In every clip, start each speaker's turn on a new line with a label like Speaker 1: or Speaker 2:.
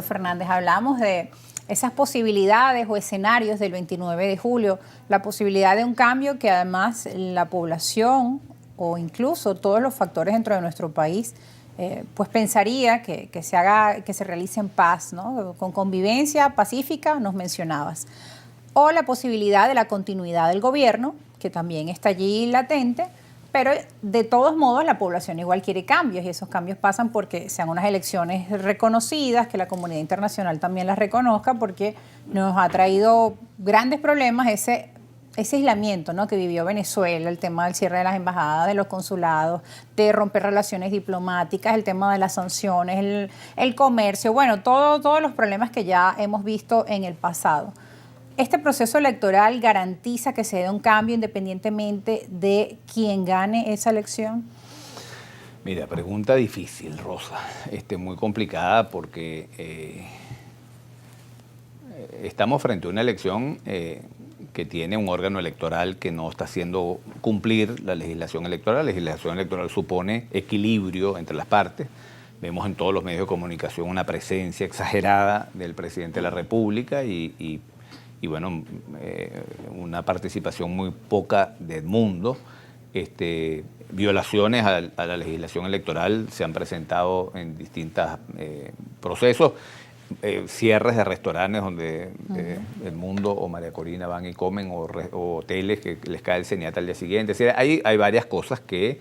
Speaker 1: Fernández, hablamos de esas posibilidades o escenarios del 29 de julio, la posibilidad de un cambio que además la población o incluso todos los factores dentro de nuestro país pues pensaría que se realice en paz, ¿no? Con convivencia pacífica, nos mencionabas. O la posibilidad de la continuidad del gobierno, que también está allí latente, pero de todos modos la población igual quiere cambios y esos cambios pasan porque sean unas elecciones reconocidas, que la comunidad internacional también las reconozca, porque nos ha traído grandes problemas ese aislamiento, ¿no?, que vivió Venezuela, el tema del cierre de las embajadas, de los consulados, de romper relaciones diplomáticas, el tema de las sanciones, el comercio, bueno, todos los problemas que ya hemos visto en el pasado. ¿Este proceso electoral garantiza que se dé un cambio independientemente de quién gane esa elección?
Speaker 2: Mira, pregunta difícil, Rosa. Muy complicada porque estamos frente a una elección que tiene un órgano electoral que no está haciendo cumplir la legislación electoral. La legislación electoral supone equilibrio entre las partes. Vemos en todos los medios de comunicación una presencia exagerada del presidente de la República y bueno, una participación muy poca del mundo. Violaciones a la legislación electoral se han presentado en distintos procesos, cierres de restaurantes donde El Mundo o María Corina van y comen, o hoteles que les cae el ceniata al día siguiente. Es decir, hay varias cosas que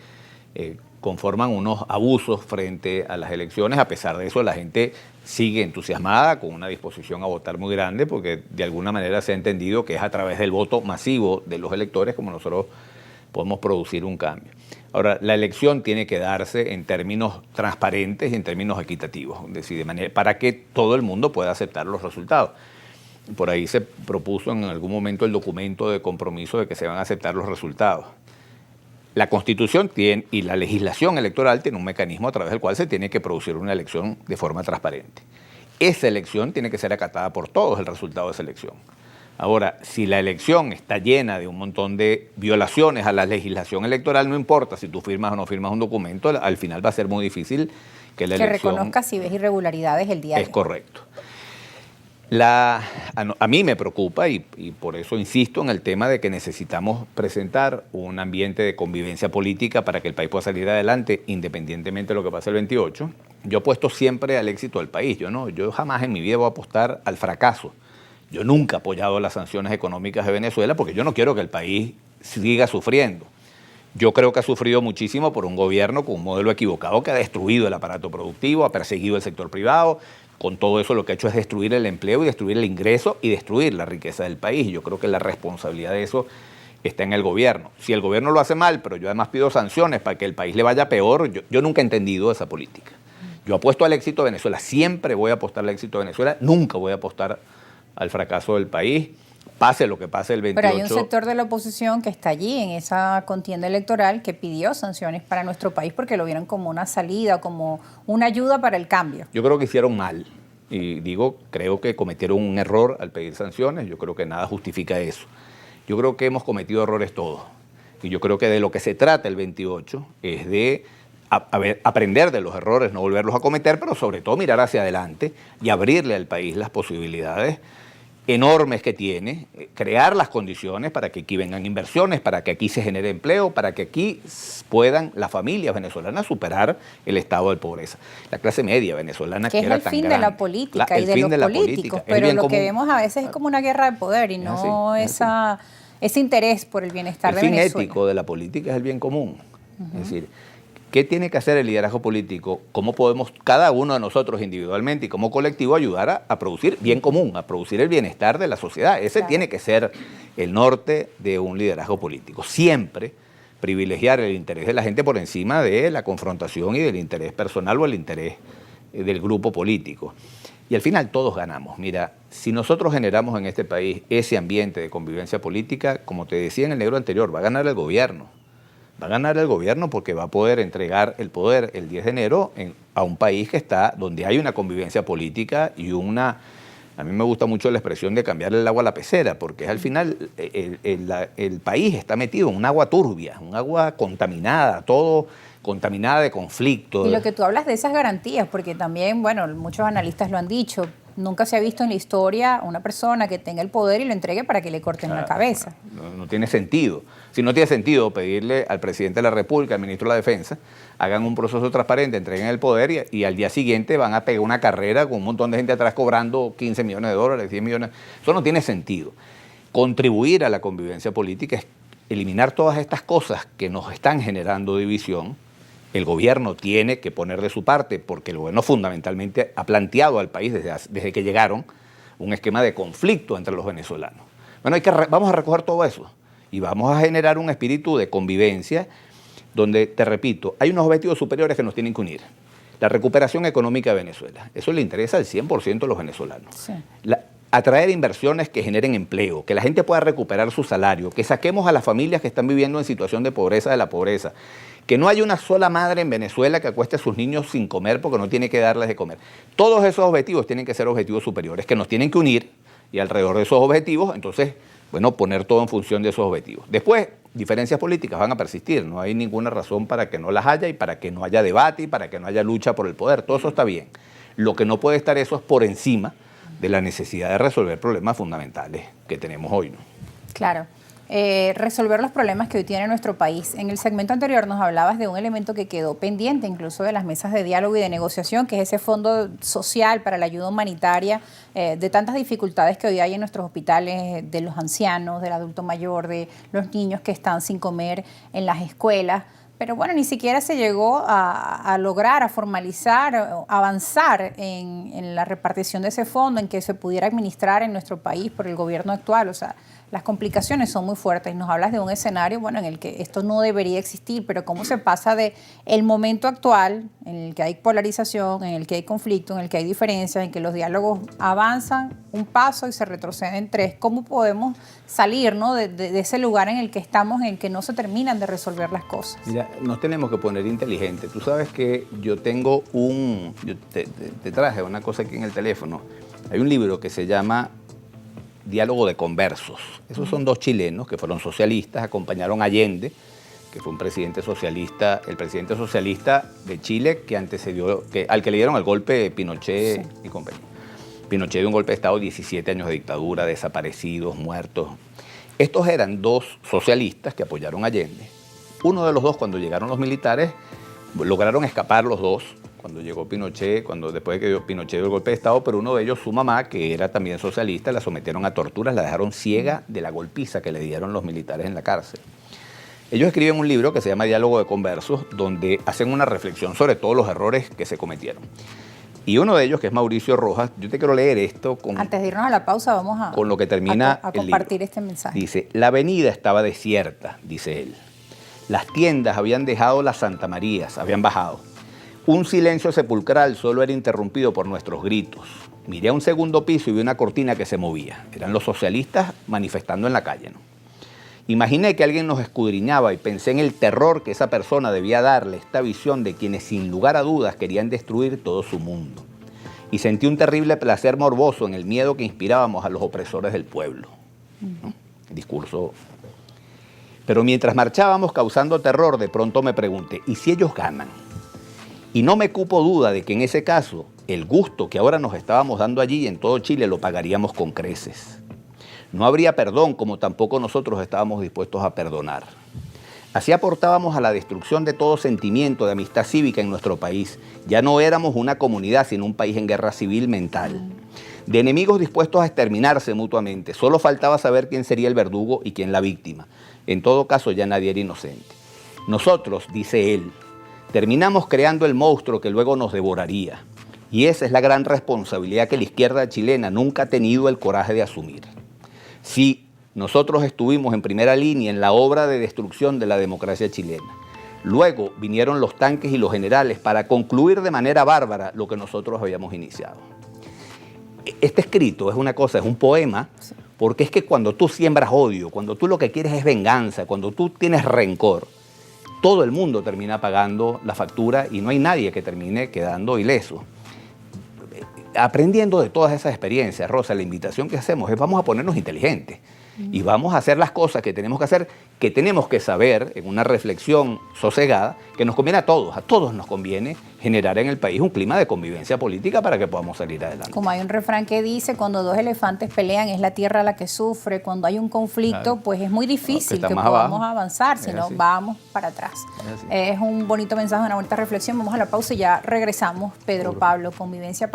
Speaker 2: conforman unos abusos frente a las elecciones. A pesar de eso, la gente sigue entusiasmada, con una disposición a votar muy grande, porque de alguna manera se ha entendido que es a través del voto masivo de los electores como nosotros podemos producir un cambio. Ahora, la elección tiene que darse en términos transparentes y en términos equitativos, es decir, de manera para que todo el mundo pueda aceptar los resultados. Por ahí se propuso en algún momento el documento de compromiso de que se van a aceptar los resultados. La Constitución y la legislación electoral tiene un mecanismo a través del cual se tiene que producir una elección de forma transparente. Esa elección tiene que ser acatada por todos, el resultado de esa elección. Ahora, si la elección está llena de un montón de violaciones a la legislación electoral, no importa si tú firmas o no firmas un documento, al final va a ser muy difícil que la elección...
Speaker 1: Que reconozca si ves irregularidades el día.
Speaker 2: Es correcto. A mí me preocupa y por eso insisto en el tema de que necesitamos presentar un ambiente de convivencia política para que el país pueda salir adelante independientemente de lo que pase el 28. Yo apuesto siempre al éxito del país. Yo jamás en mi vida voy a apostar al fracaso. Yo nunca he apoyado las sanciones económicas de Venezuela porque yo no quiero que el país siga sufriendo. Yo creo que ha sufrido muchísimo por un gobierno con un modelo equivocado que ha destruido el aparato productivo, ha perseguido el sector privado. Con todo eso lo que ha hecho es destruir el empleo y destruir el ingreso y destruir la riqueza del país. Yo creo que la responsabilidad de eso está en el gobierno. Si el gobierno lo hace mal, pero yo además pido sanciones para que el país le vaya peor, yo nunca he entendido esa política. Yo apuesto al éxito de Venezuela, siempre voy a apostar al éxito de Venezuela, nunca voy a apostar al fracaso del país, pase lo que pase el 28.
Speaker 1: Pero hay un sector de la oposición que está allí en esa contienda electoral que pidió sanciones para nuestro país porque lo vieron como una salida, como una ayuda para el cambio.
Speaker 2: Yo creo que hicieron mal y creo que cometieron un error al pedir sanciones. Yo creo que nada justifica eso. Yo creo que hemos cometido errores todos y yo creo que de lo que se trata el 28 es de aprender de los errores, no volverlos a cometer, pero sobre todo mirar hacia adelante y abrirle al país las posibilidades enormes que tiene, crear las condiciones para que aquí vengan inversiones, para que aquí se genere empleo, para que aquí puedan las familias venezolanas superar el estado de pobreza. La clase media venezolana que era tan grande.
Speaker 1: Que es el fin de la política y de los políticos, pero lo que vemos a veces es como una guerra de poder y no ese interés por el bienestar de Venezuela.
Speaker 2: El fin ético de la política es el bien común. Es decir, ¿qué tiene que hacer el liderazgo político? ¿Cómo podemos cada uno de nosotros individualmente y como colectivo ayudar a producir bien común, a producir el bienestar de la sociedad? Ese tiene que ser el norte de un liderazgo político. Siempre privilegiar el interés de la gente por encima de la confrontación y del interés personal o el interés del grupo político. Y al final todos ganamos. Mira, si nosotros generamos en este país ese ambiente de convivencia política, como te decía en el negro anterior, va a ganar el gobierno. Va a ganar el gobierno porque va a poder entregar el poder el 10 de enero a un país que está donde hay una convivencia política y a mí me gusta mucho la expresión de cambiar el agua a la pecera, porque al final el país está metido en un agua turbia, un agua contaminada, todo contaminada de conflicto.
Speaker 1: Y lo que tú hablas de esas garantías, porque también, bueno, muchos analistas lo han dicho, nunca se ha visto en la historia una persona que tenga el poder y lo entregue para que le corten la cabeza.
Speaker 2: No tiene sentido. Si no tiene sentido pedirle al presidente de la República, al ministro de la Defensa, hagan un proceso transparente, entreguen el poder y al día siguiente van a pegar una carrera con un montón de gente atrás cobrando 15 millones de dólares, 10 millones. Eso no tiene sentido. Contribuir a la convivencia política es eliminar todas estas cosas que nos están generando división. El gobierno tiene que poner de su parte, porque el gobierno fundamentalmente ha planteado al país desde que llegaron un esquema de conflicto entre los venezolanos. Bueno, vamos a recoger todo eso y vamos a generar un espíritu de convivencia donde, te repito, hay unos objetivos superiores que nos tienen que unir. La recuperación económica de Venezuela, eso le interesa al 100% de los venezolanos.
Speaker 1: Sí.
Speaker 2: Atraer inversiones que generen empleo, que la gente pueda recuperar su salario, que saquemos a las familias que están viviendo en situación de pobreza de la pobreza, que no haya una sola madre en Venezuela que acueste a sus niños sin comer porque no tiene que darles de comer. Todos esos objetivos tienen que ser objetivos superiores, que nos tienen que unir y alrededor de esos objetivos, entonces, bueno, poner todo en función de esos objetivos. Después, diferencias políticas van a persistir, no hay ninguna razón para que no las haya y para que no haya debate y para que no haya lucha por el poder, todo eso está bien. Lo que no puede estar eso es por encima de la necesidad de resolver problemas fundamentales que tenemos hoy, ¿no?
Speaker 1: Claro. Resolver los problemas que hoy tiene nuestro país. En el segmento anterior nos hablabas de un elemento que quedó pendiente incluso de las mesas de diálogo y de negociación, que es ese fondo social para la ayuda humanitaria de tantas dificultades que hoy hay en nuestros hospitales, de los ancianos, del adulto mayor, de los niños que están sin comer en las escuelas. Pero bueno, ni siquiera se llegó a lograr, a formalizar, a avanzar en la repartición de ese fondo, en que se pudiera administrar en nuestro país por el gobierno actual. O sea, las complicaciones son muy fuertes. Nos hablas de un escenario, bueno, en el que esto no debería existir, pero cómo se pasa de el momento actual, en el que hay polarización, en el que hay conflicto, en el que hay diferencias, en que los diálogos avanzan un paso y se retroceden tres. ¿Cómo podemos salir, ¿no?, de ese lugar en el que estamos, en el que no se terminan de resolver las cosas?
Speaker 2: Mira, nos tenemos que poner inteligentes. Tú sabes que yo tengo te traje una cosa aquí en el teléfono. Hay un libro que se llama Diálogo de Conversos. Esos son dos chilenos que fueron socialistas, acompañaron a Allende, que fue un presidente socialista, el presidente socialista de Chile que antecedió, al que le dieron el golpe Pinochet, sí, y compañía. Pinochet dio un golpe de Estado, 17 años de dictadura, desaparecidos, muertos. Estos eran dos socialistas que apoyaron a Allende. Uno de los dos, cuando llegaron los militares, lograron escapar los dos, cuando llegó Pinochet, después de que Pinochet dio el golpe de Estado, pero uno de ellos, su mamá, que era también socialista, la sometieron a torturas, la dejaron ciega de la golpiza que le dieron los militares en la cárcel. Ellos escriben un libro que se llama Diálogo de Conversos, donde hacen una reflexión sobre todos los errores que se cometieron. Y uno de ellos, que es Mauricio Rojas, yo te quiero leer esto
Speaker 1: antes de irnos a la pausa, vamos a
Speaker 2: con lo que termina
Speaker 1: a compartir este mensaje.
Speaker 2: Dice, la avenida estaba desierta, dice él. Las tiendas habían dejado las Santa Marías, habían bajado. Un silencio sepulcral solo era interrumpido por nuestros gritos. Miré a un segundo piso y vi una cortina que se movía. Eran los socialistas manifestando en la calle, ¿no? Imaginé que alguien nos escudriñaba y pensé en el terror que esa persona debía darle esta visión de quienes sin lugar a dudas querían destruir todo su mundo. Y sentí un terrible placer morboso en el miedo que inspirábamos a los opresores del pueblo, ¿no? El discurso. Pero mientras marchábamos causando terror, de pronto me pregunté, ¿y si ellos ganan? Y no me cupo duda de que en ese caso, el gusto que ahora nos estábamos dando allí y en todo Chile lo pagaríamos con creces. No habría perdón, como tampoco nosotros estábamos dispuestos a perdonar. Así aportábamos a la destrucción de todo sentimiento de amistad cívica en nuestro país. Ya no éramos una comunidad, sino un país en guerra civil mental. De enemigos dispuestos a exterminarse mutuamente. Solo faltaba saber quién sería el verdugo y quién la víctima. En todo caso, ya nadie era inocente. Nosotros, dice él, terminamos creando el monstruo que luego nos devoraría. Y esa es la gran responsabilidad que la izquierda chilena nunca ha tenido el coraje de asumir. Sí, nosotros estuvimos en primera línea en la obra de destrucción de la democracia chilena. Luego vinieron los tanques y los generales para concluir de manera bárbara lo que nosotros habíamos iniciado. Este escrito es una cosa, es un poema, porque es que cuando tú siembras odio, cuando tú lo que quieres es venganza, cuando tú tienes rencor, todo el mundo termina pagando la factura y no hay nadie que termine quedando ileso. Aprendiendo de todas esas experiencias, Rosa, la invitación que hacemos es vamos a ponernos inteligentes. y vamos a hacer las cosas que tenemos que hacer, que tenemos que saber en una reflexión sosegada, que nos conviene a todos nos conviene generar en el país un clima de convivencia política para que podamos salir adelante.
Speaker 1: Como hay un refrán que dice, cuando dos elefantes pelean es la tierra la que sufre, cuando hay un conflicto, claro, pues es muy difícil que podamos avanzar, si no vamos para atrás. Es un bonito mensaje, una bonita reflexión. Vamos a la pausa y ya regresamos. Pedro Pablo, convivencia